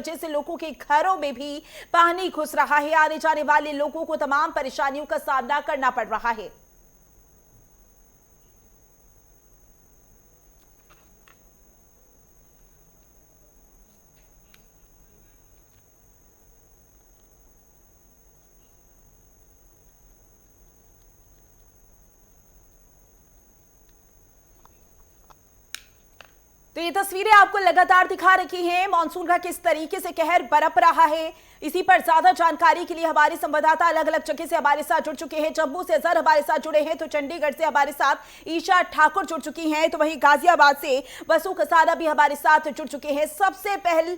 वजह से लोगों के घरों में भी पानी घुस रहा है। आने जाने वाले लोगों को तमाम परेशानियों का सामना करना पड़ रहा है। तो ये तस्वीरें आपको लगातार दिखा रही हैं मानसून का किस तरीके से कहर बरप रहा है। इसी पर ज्यादा जानकारी के लिए हमारे संवाददाता अलग अलग जगह से हमारे साथ जुड़ चुके हैं। जम्मू से अजहर हमारे साथ जुड़े हैं, तो चंडीगढ़ से हमारे साथ ईशा ठाकुर जुड़ चुकी हैं, तो वहीं गाजियाबाद से वसु कसाना भी हमारे साथ जुड़ चुके हैं। सबसे पहले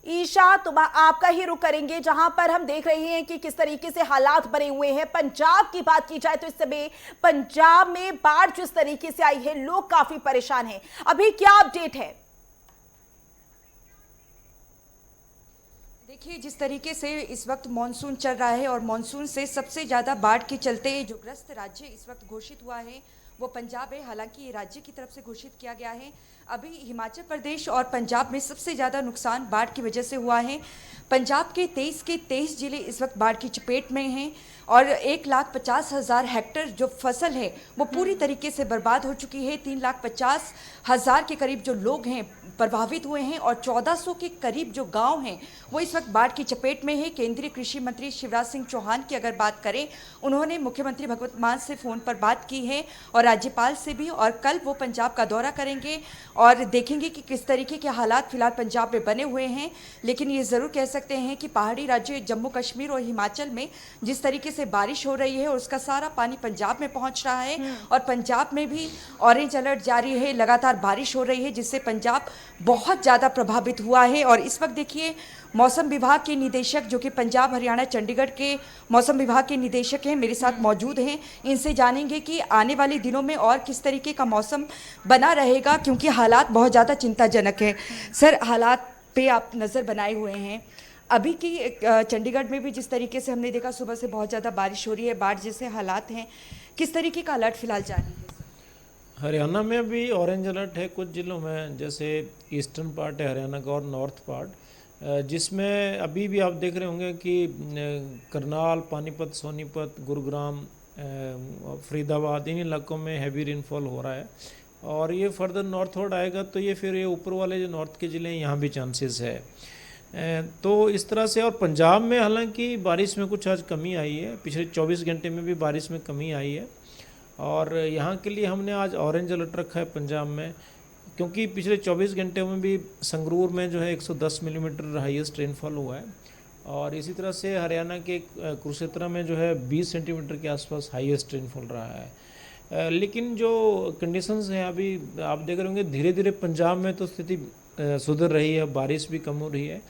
ईशा, तो आपका ही रुख करेंगे, जहां पर हम देख रहे हैं कि किस तरीके से हालात बने हुए हैं। पंजाब की बात की जाए तो इस समय पंजाब में बाढ़ जिस तरीके से आई है, लोग काफी परेशान हैं। अभी क्या अपडेट है? देखिए, जिस तरीके से इस वक्त मॉनसून चल रहा है और मॉनसून से सबसे ज़्यादा बाढ़ के चलते जो ग्रस्त राज्य इस वक्त घोषित हुआ है वो पंजाब है। हालांकि ये राज्य की तरफ से घोषित किया गया है। अभी हिमाचल प्रदेश और पंजाब में सबसे ज़्यादा नुकसान बाढ़ की वजह से हुआ है। पंजाब के 23 जिले इस वक्त बाढ़ की चपेट में हैं और 1,50,000 हेक्टेयर जो फसल है वो पूरी तरीके से बर्बाद हो चुकी है। 3,50,000 के करीब जो लोग हैं प्रभावित हुए हैं और 1400 के करीब जो गांव हैं वो इस वक्त बाढ़ की चपेट में है। केंद्रीय कृषि मंत्री शिवराज सिंह चौहान की अगर बात करें, उन्होंने मुख्यमंत्री भगवंत मान से फ़ोन पर बात की है और राज्यपाल से भी, और कल वो पंजाब का दौरा करेंगे और देखेंगे कि किस तरीके के हालात फिलहाल पंजाब में बने हुए हैं। लेकिन ये ज़रूर कह सकते हैं कि पहाड़ी राज्य जम्मू कश्मीर और हिमाचल में जिस तरीके से बारिश हो रही है और उसका सारा पानी पंजाब में पहुंच रहा है और पंजाब में भी ऑरेंज अलर्ट जारी है, लगातार बारिश हो रही है, जिससे पंजाब बहुत ज़्यादा प्रभावित हुआ है। और इस वक्त देखिए, मौसम विभाग के निदेशक जो कि पंजाब हरियाणा चंडीगढ़ के मौसम विभाग के निदेशक हैं, मेरे साथ मौजूद हैं। इनसे जानेंगे कि आने वाले दिनों में और किस तरीके का मौसम बना रहेगा, क्योंकि हालात बहुत ज़्यादा चिंताजनक है। सर, हालात पे आप नज़र बनाए हुए हैं। अभी की चंडीगढ़ में भी जिस तरीके से हमने देखा, सुबह से बहुत ज़्यादा बारिश हो रही है, बाढ़ जैसे हालात हैं, किस तरीके का अलर्ट फिलहाल जारी है? हरियाणा में भी ऑरेंज अलर्ट है कुछ जिलों में, जैसे ईस्टर्न पार्ट है हरियाणा का और नॉर्थ पार्ट, जिसमें अभी भी आप देख रहे होंगे कि करनाल, पानीपत, सोनीपत, गुरुग्राम, फरीदाबाद, इन इलाकों में हैवी रेनफॉल हो रहा है। और ये फर्दर नॉर्थवर्ड आएगा तो ये फिर ये ऊपर वाले जो नॉर्थ के ज़िले हैं यहाँ भी चांसेस है। तो इस तरह से, और पंजाब में हालांकि बारिश में कुछ आज कमी आई है, पिछले 24 घंटे में भी बारिश में कमी आई है। और यहाँ के लिए हमने आज ऑरेंज अलर्ट रखा है पंजाब में, क्योंकि पिछले 24 घंटे में भी संगरूर में जो है 110 मिलीमीटर हाईएस्ट रेनफॉल हुआ है। और इसी तरह से हरियाणा के कुरुक्षेत्र में जो है 20 सेंटीमीटर के आसपास हाईएस्ट रेनफॉल रहा है। लेकिन जो कंडीशंस हैं अभी आप देख रहे होंगे, धीरे धीरे पंजाब में तो स्थिति सुधर रही है, बारिश भी कम हो रही है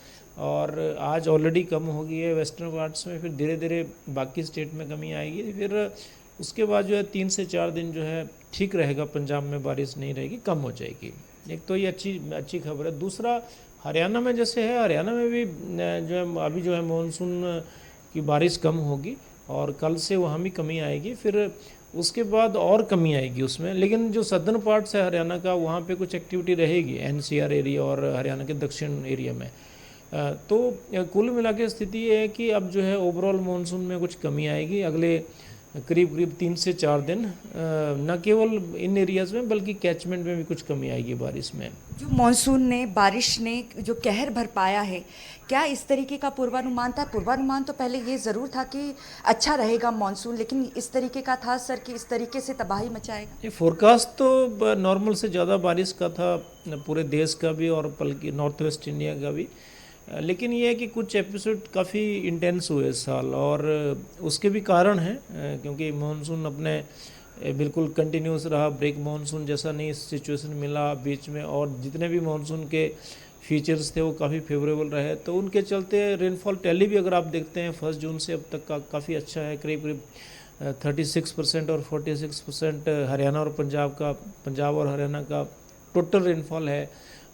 और आज ऑलरेडी कम हो गई है वेस्टर्न पार्ट्स में, फिर धीरे धीरे बाकी स्टेट में कमी आएगी। फिर उसके बाद जो है 3 से 4 दिन जो है ठीक रहेगा, पंजाब में बारिश नहीं रहेगी, कम हो जाएगी। एक तो ये अच्छी खबर है। दूसरा, हरियाणा में जैसे है, हरियाणा में भी जो है अभी जो है मानसून की बारिश कम होगी और कल से वहाँ भी कमी आएगी, फिर उसके बाद और कमी आएगी उसमें। लेकिन जो सदर्न पार्ट्स है हरियाणा का, वहाँ पे कुछ एक्टिविटी रहेगी एनसीआर एरिया और हरियाणा के दक्षिण एरिया में। तो कुल मिला के स्थिति ये है कि अब जो है ओवरऑल मानसून में कुछ कमी आएगी अगले करीब 3 से 4 दिन, न केवल इन एरियाज़ में बल्कि कैचमेंट में भी कुछ कमी आएगी बारिश में। जो मॉनसून ने, बारिश ने जो कहर भर पाया है, क्या इस तरीके का पूर्वानुमान था? पूर्वानुमान तो पहले ये ज़रूर था कि अच्छा रहेगा मॉनसून, लेकिन इस तरीके का था सर कि इस तरीके से तबाही मचाएगा? ये फोरकास्ट तो नॉर्मल से ज़्यादा बारिश का था, पूरे देश का भी और बल्कि नॉर्थ वेस्ट इंडिया का भी। लेकिन ये है कि कुछ एपिसोड काफ़ी इंटेंस हुए इस साल और उसके भी कारण हैं, क्योंकि मानसून अपने बिल्कुल कंटिन्यूस रहा, ब्रेक मानसून जैसा नहीं सिचुएशन मिला बीच में, और जितने भी मानसून के फीचर्स थे वो काफ़ी फेवरेबल रहे। तो उनके चलते रेनफॉल टैली भी अगर आप देखते हैं 1 जून से अब तक का काफ़ी अच्छा है, करीब 36% और 46% हरियाणा और पंजाब और हरियाणा का टोटल रेनफॉल है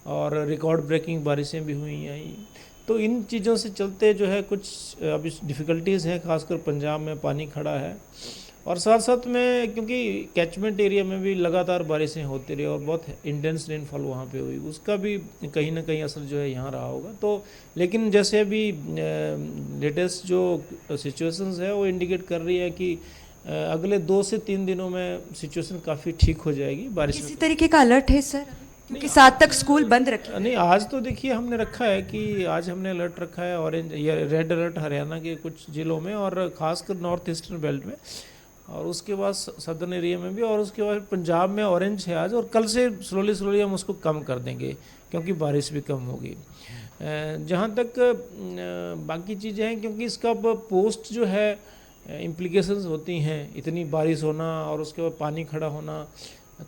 और रिकॉर्ड ब्रेकिंग बारिशें भी हुई हैं। तो इन चीज़ों से चलते जो है कुछ अभी डिफ़िकल्टीज़ हैं, खासकर पंजाब में पानी खड़ा है और साथ साथ में क्योंकि कैचमेंट एरिया में भी लगातार बारिशें होती रही और बहुत इंटेंस रेनफॉल वहाँ पे हुई, उसका भी कहीं ना कहीं असर जो है यहाँ रहा होगा। तो लेकिन जैसे अभी लेटेस्ट जो सिचुएशंस है वो इंडिकेट कर रही है कि अगले 2 से 3 दिनों में सिचुएशन काफ़ी ठीक हो जाएगी बारिश किसी में। तरीके का अलर्ट है सर, क्योंकि 7 तक स्कूल बंद रखे? नहीं, आज तो देखिए हमने रखा है कि आज हमने अलर्ट रखा है ऑरेंज या रेड अलर्ट हरियाणा के कुछ ज़िलों में और ख़ासकर नॉर्थ ईस्टर्न बेल्ट में, और उसके बाद सदर्न एरिया में भी, और उसके बाद पंजाब में ऑरेंज है आज, और कल से स्लोली हम उसको कम कर देंगे क्योंकि बारिश भी कम होगी। जहाँ तक बाकी चीज़ें हैं, क्योंकि इसका पोस्ट जो है इम्प्लीकेशंस होती हैं, इतनी बारिश होना और उसके बाद पानी खड़ा होना,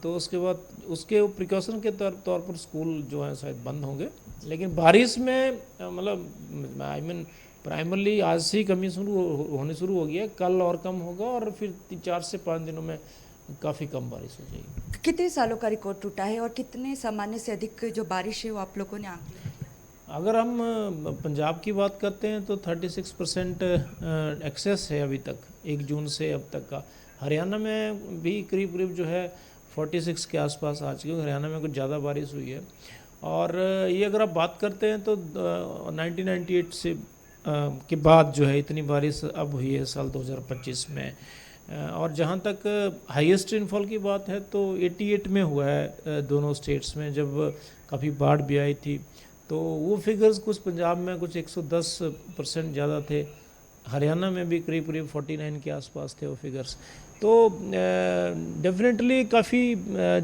तो उसके बाद उसके प्रिकॉशन के तौर पर स्कूल जो है शायद बंद होंगे। लेकिन बारिश में मतलब आई मीन प्राइमरली आज से ही कमी होने शुरू हो गई है, कल और कम होगा और फिर 4 से 5 दिनों में काफ़ी कम बारिश हो जाएगी। कितने सालों का रिकॉर्ड टूटा है और कितने सामान्य से अधिक जो बारिश है वो आप लोगों ने आंकलन किया? अगर हम पंजाब की बात करते हैं तो 36% एक्सेस है अभी तक 1 जून से अब तक का। हरियाणा में भी करीब जो है 46 के आसपास आ चुकी है, हरियाणा में कुछ ज़्यादा बारिश हुई है। और ये अगर आप बात करते हैं तो 1998 से के बाद जो है इतनी बारिश अब हुई है साल 2025 में। और जहाँ तक हाईएस्ट रेनफॉल की बात है तो 88 में हुआ है दोनों स्टेट्स में, जब काफ़ी बाढ़ भी आई थी। तो वो फिगर्स कुछ पंजाब में कुछ 110% ज़्यादा थे, हरियाणा में भी करीब 49 के आसपास थे वो फिगर्स। तो डेफिनेटली काफ़ी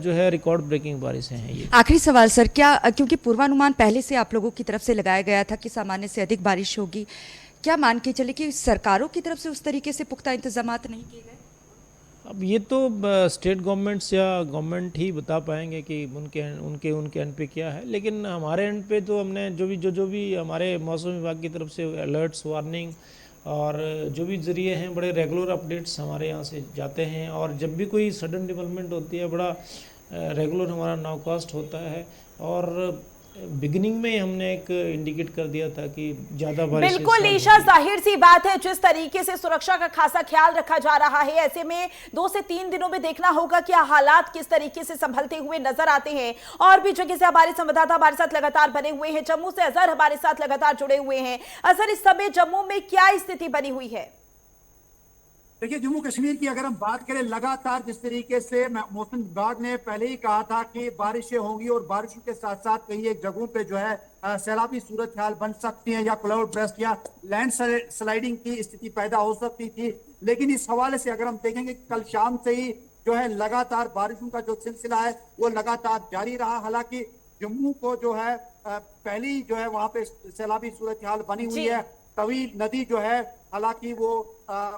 जो है रिकॉर्ड ब्रेकिंग बारिशें हैं ये। आखिरी सवाल सर, क्या क्योंकि पूर्वानुमान पहले से आप लोगों की तरफ से लगाया गया था कि सामान्य से अधिक बारिश होगी, क्या मान के चले कि सरकारों की तरफ से उस तरीके से पुख्ता इंतजामात नहीं किए गए? अब ये तो स्टेट गवर्नमेंट्स या गवर्नमेंट ही बता पाएंगे कि उनके एंड पे क्या है। लेकिन हमारे एंड पे तो हमने जो भी हमारे मौसम विभाग की तरफ से अलर्ट्स, वार्निंग और जो भी ज़रिए हैं, बड़े रेगुलर अपडेट्स हमारे यहाँ से जाते हैं। और जब भी कोई सडन डेवलपमेंट होती है, बड़ा रेगुलर हमारा नाउकास्ट होता है। और बिगिनिंग में हमने एक इंडिकेट कर दिया था कि ज़्यादा बारिश। बिल्कुल ईशा, जाहिर सी बात है जिस तरीके से सुरक्षा का खासा ख्याल रखा जा रहा है, ऐसे में 2 से 3 दिनों में देखना होगा कि हालात किस तरीके से संभलते हुए नजर आते हैं। और भी जगह से हमारे संवाददाता हमारे साथ लगातार बने हुए हैं, जम्मू से अजहर हमारे साथ लगातार जुड़े हुए हैं। अजहर, इस समय जम्मू में क्या स्थिति बनी हुई है? देखिए, जम्मू कश्मीर की अगर हम बात करें, लगातार जिस तरीके से मौसम विभाग ने पहले ही कहा था कि बारिशें होंगी और बारिशों के साथ साथ कई एक जगहों पे जो है सैलाबी सूरत हाल बन सकती है या क्लाउड बर्स्ट या लैंड स्लाइडिंग की स्थिति पैदा हो सकती थी। लेकिन इस हवाले से अगर हम देखेंगे, कल शाम से ही जो है लगातार बारिशों का जो सिलसिला है वो लगातार जारी रहा। हालांकि जम्मू को जो है पहली जो है वहां पे सैलाबी सूरत हाल बनी हुई है। तवी नदी जो है, हालांकि वो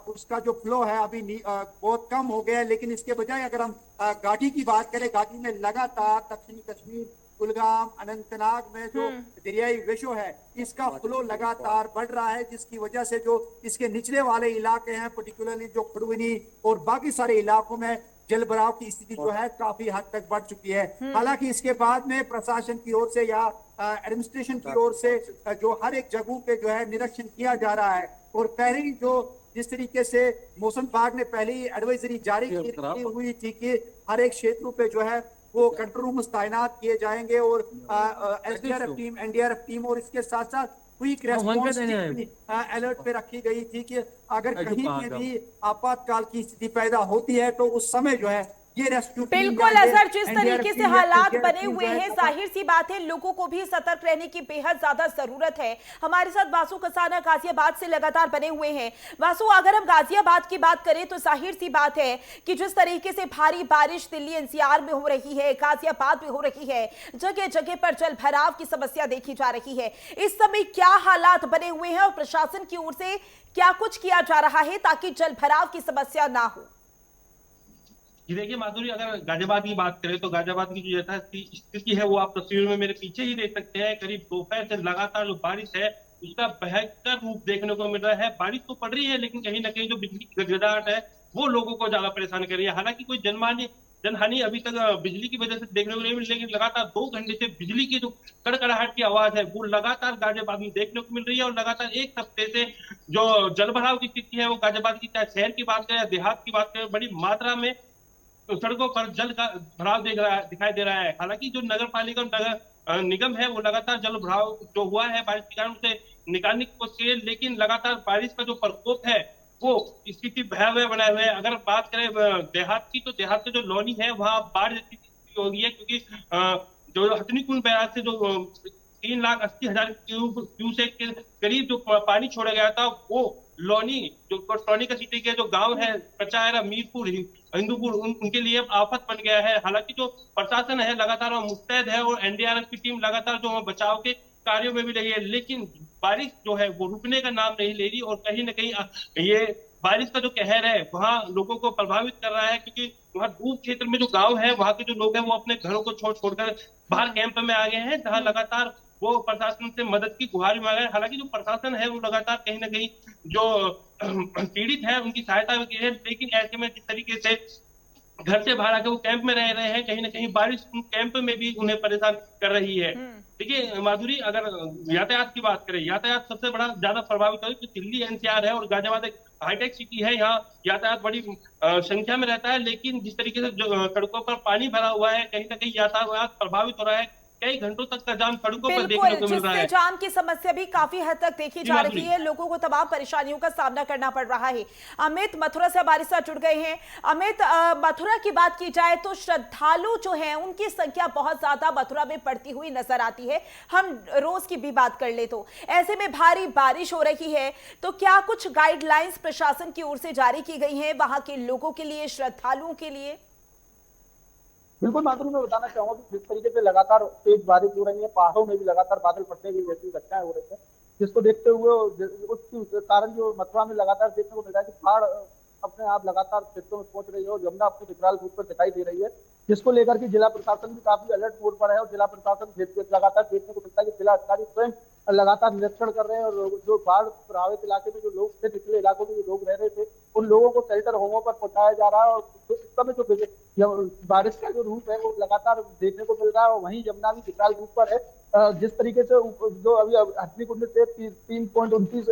उसका जो फ्लो है अभी बहुत कम हो गया है। लेकिन इसके बजाय अगर हम घाटी की बात करें, घाटी में लगातार दक्षिणी कश्मीर, कुलगाम, अनंतनाग में जो दरियाई विशो है, इसका फ्लो लगातार बढ़ रहा है, जिसकी वजह से जो इसके निचले वाले इलाके हैं, पर्टिकुलरली जो खड़ुवनी और बाकी सारे इलाकों में जल भराव की स्थिति जो है काफी हद तक बढ़ चुकी है। हालांकि इसके बाद में प्रशासन की ओर से या एडमिनिस्ट्रेशन की ओर से जो हर एक जगहों पे जो है निरीक्षण किया जा रहा है। और पहले ही जो जिस तरीके से मौसम विभाग ने पहले ही एडवाइजरी जारी की हुई थी कि हर एक क्षेत्रों पे जो है वो कंट्रोल रूम तैनात किए जाएंगे और एसडीआरएफ टीम, एनडीआरएफ टीम और इसके साथ साथ क्विक रेस्पॉन्स अलर्ट पे रखी गई थी कि अगर कहीं पे भी आपातकाल की स्थिति पैदा होती है तो उस समय जो है ये रेस्क्यू। बिल्कुल अजहर, जिस तरीके से हालात बने हुए हैं, जाहिर सी बात है लोगों को भी सतर्क रहने की बेहद ज्यादा जरूरत है। हमारे साथ वासु कसाना गाजियाबाद से लगातार बने हुए हैं। वासु, अगर हम गाजियाबाद की बात करें तो जाहिर सी बात है कि जिस तरीके से भारी बारिश दिल्ली एनसीआर में हो रही है, गाजियाबाद में हो रही है, जगह जगह पर जल भराव की समस्या देखी जा रही है। इस समय क्या हालात बने हुए हैं और प्रशासन की ओर से क्या कुछ किया जा रहा है ताकि जल भराव की समस्या ना हो? जी देखिए माधुरी, अगर गाजियाबाद की बात करें तो गाजियाबाद की जो यथा स्थिति है वो आप तस्वीर में मेरे पीछे ही देख सकते हैं। करीब दोपहर से लगातार जो बारिश है उसका भयंकर रूप देखने को मिल रहा है। बारिश तो पड़ रही है लेकिन कहीं ना कहीं जो बिजली की गड़गड़ाहट है वो लोगों को ज्यादा परेशान कर रही है। हालांकि कोई जनमान्य जनहानि अभी तक बिजली की वजह से देखने को नहीं मिली, लेकिन लगातार 2 घंटे से बिजली की जो कड़कड़ाहट की आवाज है वो लगातार गाजियाबाद में देखने को मिल रही है। और लगातार एक हफ्ते से जो जल भराव की स्थिति है वो गाजियाबाद की, चाहे शहर की बात करें या देहात की बात करें, बड़ी मात्रा में तो सड़कों पर जल का भराव दिखाई दे रहा है। हालांकि जो नगर पालिका और नगर निगम है वो लगातार जल भराव जो हुआ है बारिश के कारण उसे निकालने की कोशिश की, लेकिन लगातार बारिश का जो प्रकोप है वो स्थिति भयावह बनाए हुए है। अगर बात करें देहात की, तो देहात के जो लौनी है वहां बाढ़ जैसी स्थिति हो गई है, क्योंकि जो हथनी कुंड बैराज से जो 3,80,000 क्यूसेक के करीब जो पानी छोड़ा गया था वो लौनी जो टॉनी का सिटी के जो गांव है कचायरा, मीरपुर, हिंदूपुर, उनके लिए आफत बन गया है। हालांकि जो प्रशासन है लगातार वह मुस्तैद है और एनडीआरएफ की टीम लगातार जो बचाव के कार्यों में भी लगी है, लेकिन बारिश जो है वो रुकने का नाम नहीं ले रही। और कहीं ना कहीं ये बारिश का जो कहर है वहां लोगों को प्रभावित कर रहा है, क्योंकि वहां दूर क्षेत्र में जो गांव है वहां के जो लोग हैं वो अपने घरों को छोड़कर बाहर कैंप में आ गए हैं, जहां लगातार वो प्रशासन से मदद की गुहार भी मांग रहे हैं। हालांकि जो प्रशासन है वो लगातार कहीं ना कहीं जो पीड़ित है उनकी सहायता भी की है, लेकिन ऐसे में जिस तरीके से घर से बाहर आकर वो कैंप में रह रहे हैं, कहीं ना कहीं बारिश उन कैंप में भी उन्हें परेशान कर रही है। देखिए माधुरी, अगर यातायात की बात करें, यातायात सबसे बड़ा ज्यादा प्रभावित है, क्योंकि दिल्ली एनसीआर है और गाजियाबाद एक हाईटेक सिटी है, यहाँ यातायात बड़ी संख्या में रहता है, लेकिन जिस तरीके से जो सड़कों पर पानी भरा हुआ है, कहीं ना कहीं यातायात प्रभावित हो रहा है। कई घंटों तक का जाम सड़कों पर देखने को मिल रहा है। जिससे जाम की समस्या भी काफी हद तक देखी जा रही है, लोगों को तमाम परेशानियों का सामना करना पड़ रहा है। अमित मथुरा से हमारे साथ जुड़ गए हैं। अमित, मथुरा की बात की जाए तो श्रद्धालु जो हैं उनकी संख्या बहुत ज्यादा मथुरा में बढ़ती हुई नजर आती है। हम रोज की भी बात कर ले तो ऐसे में भारी बारिश हो रही है, तो क्या कुछ गाइडलाइंस प्रशासन की ओर से जारी की गई हैं वहां के लोगों के लिए, श्रद्धालुओं के लिए? बिल्कुल माधुरी, मैं बताना चाहूंगा कि जिस तरीके से लगातार तेज बारिश हो रही है, पहाड़ों में भी लगातार बादल फटने की जैसी घटनाएं हो रही है, जिसको देखते हुए उसके कारण जो मथुरा में लगातार देखने को मिल रहा है कि पहाड़ अपने आप लगातार क्षेत्रों में पहुंच रही है और यमुना अपनी विकराल रूप पर दिखाई दे रही है, जिसको लेकर के जिला प्रशासन भी काफी अलर्ट मोड पर है। और जिला प्रशासन लगातार देखने को मिलता है कि जिला अधिकारी स्वयं लगातार निरीक्षण कर रहे हैं और जो बाढ़ प्रभावित इलाके में जो लोग थे, निचले इलाकों में जो लोग रह रहे थे, उन लोगों को शेल्टर होमों पर पहुंचाया जा रहा है। और इस समय जो बारिश का जो रूप है वो लगातार देखने को मिल रहा है और वहीं यमुना भी विकराल रूप पर है। जिस तरीके से जो अभी हथनी कुंड से 3.29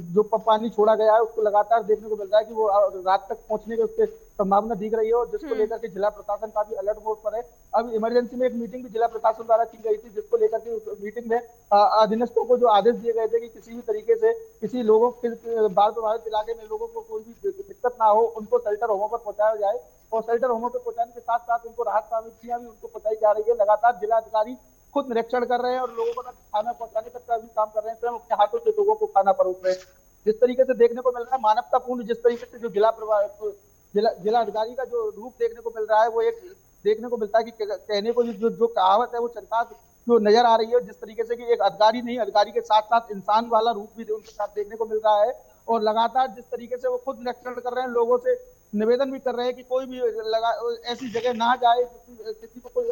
जो पानी छोड़ा गया है उसको लगातार देखने को मिल रहा है कि वो रात तक पहुंचने की उसके संभावना दिख रही है, और जिसको लेकर के जिला प्रशासन काफी अलर्ट मोड पर है। अब इमरजेंसी में एक मीटिंग भी जिला प्रशासन द्वारा की गई थी, जिसको लेकर के उस मीटिंग में अधीनस्थों को जो आदेश दिए गए थे कि किसी भी तरीके से किसी लोगों के बाढ़ प्रभावित इलाके में लोगों को कोई भी दिक्कत ना हो, उनको शेल्टर होमों पर पहुंचाया जाए। और शेल्टर होमों पर पहुंचाने के साथ साथ उनको राहत सामग्रियां भी उनको पहुंचाई जा रही है। लगातार जिला अधिकारी खुद निरीक्षण कर रहे हैं और लोगों को खाना पहुंचाने तक का भी काम कर रहे हैं, स्वयं अपने हाथों से लोगों को खाना परोस रहे हैं। जिस तरीके से देखने को मिल रहा है मानवतापूर्ण, जिस तरीके से जो जिला अधिकारी का जो रूप देखने को मिल रहा है वो एक देखने को मिलता है कि कहने को जो कहावत है वो चलता जो नजर आ रही है। जिस तरीके से कि एक अधिकारी नहीं, अधिकारी के साथ साथ इंसान वाला रूप भी उनके साथ देखने को मिल रहा है। और लगातार जिस तरीके से वो खुद निरीक्षण कर रहे हैं, लोगों से निवेदन भी कर रहे हैं कि कोई भी ऐसी जगह ना जाए किसी को कोई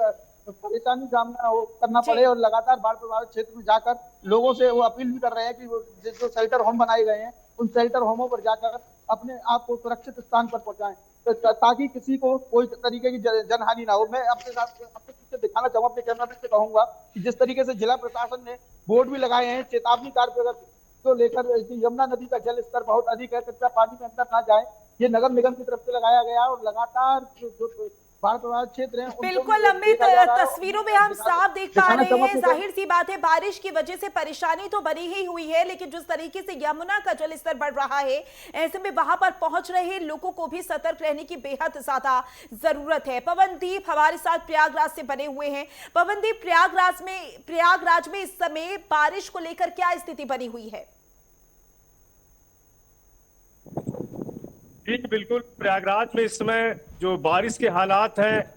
परेशानी सामना करना पड़े। और लगातार बाढ़ प्रभावित क्षेत्र में जाकर लोगों से वो अपील भी कर रहे हैं कि जो शेल्टर होम बनाए गए हैं उन शेल्टर होमों पर जाकर अपने आप को सुरक्षित स्थान पर पहुंचाएं, ताकि किसी को कोई तरीके की जनहानि ना हो। मैं अपने पीछे दिखाना चाहूंगा, अपने कैमरामैन से कहूंगा कि जिस तरीके से जिला प्रशासन ने बोर्ड भी लगाए हैं चेतावनी कार्य को लेकर, यमुना नदी का जल स्तर बहुत अधिक है, कृपया पानी में अंदर ना जाए, ये नगर निगम की तरफ से लगाया गया है। और लगातार जो बाढ़ प्रभावित क्षेत्र है बिल्कुल अमित, तस्वीरों में हम साफ देख पा रहे हैं, जाहिर सी बात है बारिश की वजह से परेशानी तो बनी ही हुई है, लेकिन जिस तरीके से यमुना का जल स्तर बढ़ रहा है, ऐसे में वहां पर पहुंच रहे लोगों को भी सतर्क रहने की बेहद ज्यादा जरूरत है। पवनदीप हमारे साथ प्रयागराज से बने हुए हैं। पवनदीप, प्रयागराज में इस समय बारिश को लेकर क्या स्थिति बनी हुई है? ठीक, बिल्कुल। प्रयागराज में इस समय जो बारिश के हालात हैं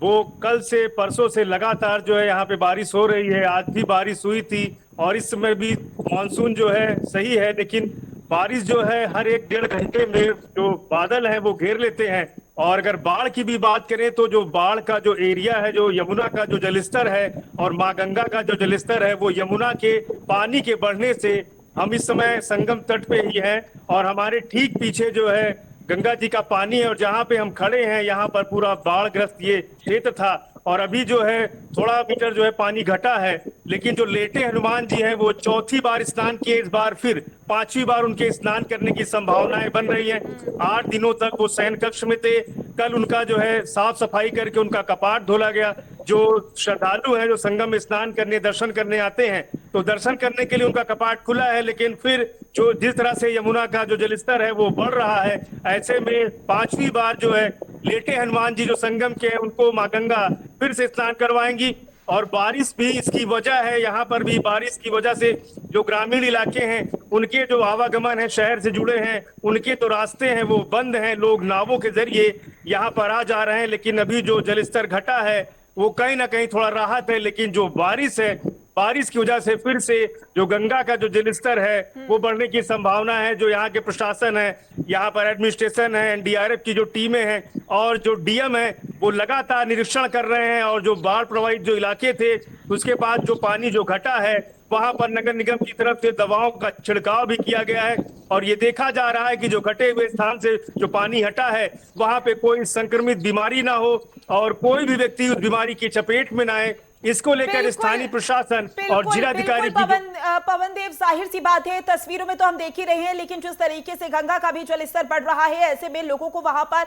वो कल से परसों से लगातार जो है यहाँ पे बारिश हो रही है। आज भी बारिश हुई थी और इस समय भी मानसून जो है सही है, लेकिन बारिश जो है हर 1-1.5 घंटे में जो बादल है वो घेर लेते हैं। और अगर बाढ़ की भी बात करें तो जो बाढ़ का जो एरिया है, जो यमुना का जो जलस्तर है और माँ गंगा का जो जलस्तर है, वो यमुना के पानी के बढ़ने से हम इस समय संगम तट पे ही हैं और हमारे ठीक पीछे जो है गंगा जी का पानी है और जहाँ पे हम खड़े हैं यहाँ पर पूरा बाढ़ग्रस्त ये क्षेत्र था और अभी जो है थोड़ा मीटर जो है पानी घटा है, लेकिन जो लेटे हनुमान जी हैं वो चौथी बार स्नान किए, इस बार फिर 5वीं बार उनके स्नान करने की संभावनाएं बन रही हैं। 8 दिनों तक वो शयन कक्ष में थे, कल उनका जो है साफ सफाई करके उनका कपाट धोला गया। जो श्रद्धालु हैं जो संगम में स्नान करने दर्शन करने आते हैं तो दर्शन करने के लिए उनका कपाट खुला है, लेकिन फिर जो जिस तरह से यमुना का जो जलस्तर है वो बढ़ रहा है, ऐसे में 5वीं बार जो है लेटे हनुमान जी जो संगम के हैं उनको मां गंगा फिर से स्नान करवाएंगी। और बारिश भी इसकी वजह है, यहाँ पर भी बारिश की वजह से जो ग्रामीण इलाके हैं उनके जो आवागमन है शहर से जुड़े हैं उनके तो रास्ते हैं वो बंद हैं, लोग नावों के जरिए यहाँ पर आ जा रहे हैं। लेकिन अभी जो जलस्तर घटा है वो कहीं ना कहीं थोड़ा राहत है, लेकिन जो बारिश है बारिश की वजह से फिर से जो गंगा का जो जलस्तर है वो बढ़ने की संभावना है। जो यहाँ के प्रशासन है, यहाँ पर एडमिनिस्ट्रेशन है, एनडीआरएफ की जो टीमें हैं और जो डीएम है वो लगातार निरीक्षण कर रहे हैं और जो बाढ़ प्रभावित जो इलाके थे उसके बाद जो पानी जो घटा है वहां पर नगर निगम की तरफ से दवाओं का छिड़काव भी किया गया है और ये देखा जा रहा है कि जो घटे हुए स्थान से जो पानी हटा है वहां पे कोई संक्रमित बीमारी ना हो और कोई भी व्यक्ति उस बीमारी की चपेट में ना आए। इसको लेकर स्थानीय प्रशासन और जिलाधिकारी पवन देव, जाहिर सी बात है तस्वीरों में तो हम देख ही रहे हैं, लेकिन जिस तरीके से गंगा का भी जलस्तर बढ़ रहा है ऐसे में लोगों को वहां पर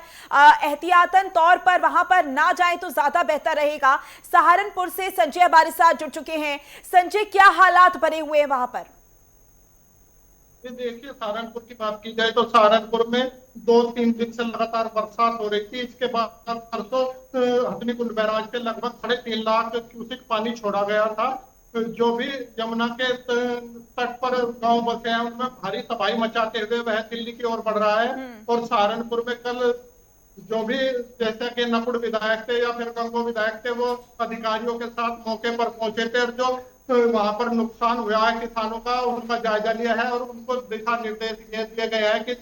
एहतियातन तौर पर वहां पर ना जाए तो ज्यादा बेहतर रहेगा। सहारनपुर से संजय हमारे साथ जुड़ चुके हैं। संजय, क्या हालात बने हुए हैं वहां पर? देखिए, सहारनपुर की बात की जाए तो सहारनपुर में 2-3 दिन से लगातार बरसात हो रही थी। इसके बाद परसों हथनीकुंड बैराज से लगभग 3.5 लाख क्यूसेक पानी छोड़ा गया था। जो भी यमुना के तट पर गांव बसे हैं उनमें भारी तबाही मचाते हुए वह दिल्ली की ओर बढ़ रहा है। और सहारनपुर में कल जो भी जैसे कि नकुड़ विधायक थे या फिर गंगो विधायक थे वो अधिकारियों के साथ मौके पर पहुंचे थे और जो वहां पर नुकसान हुआ है किसानों का उनका जायजा लिया है और उनको दिशा निर्देश दिए गए हैं कि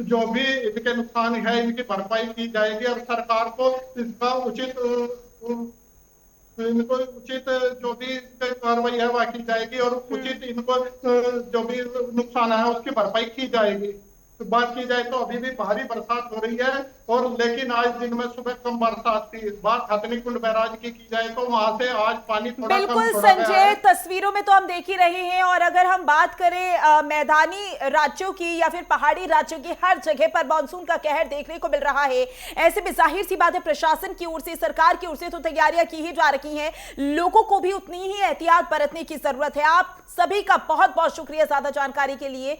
जो भी इनके नुकसान है इनकी भरपाई की जाएगी और सरकार को इसका उचित जो भी कार्रवाई है वह की जाएगी और उचित इनको जो भी नुकसान है उसकी भरपाई की जाएगी। तो बात की जाए तो अभी भी भारी बरसात हो रही है और लेकिन आज दिन में सुबह कम बरसात थी। बात हथनीकुंड बैराज की जाए तो वहां से आज पानी थोड़ा बिल्कुल कम छोड़ा संजय, गया है। तस्वीरों में तो हम देख ही रहे हैं और अगर हम बात करें मैदानी राज्यों की या फिर पहाड़ी राज्यों की, हर जगह पर मानसून का कहर देखने को मिल रहा है। ऐसे में जाहिर सी बात है प्रशासन की ओर से, सरकार की ओर से तो तैयारियां की ही जा रही हैं, लोगों को भी उतनी ही एहतियात बरतने की जरूरत है। आप सभी का बहुत बहुत शुक्रिया ज्यादा जानकारी के लिए।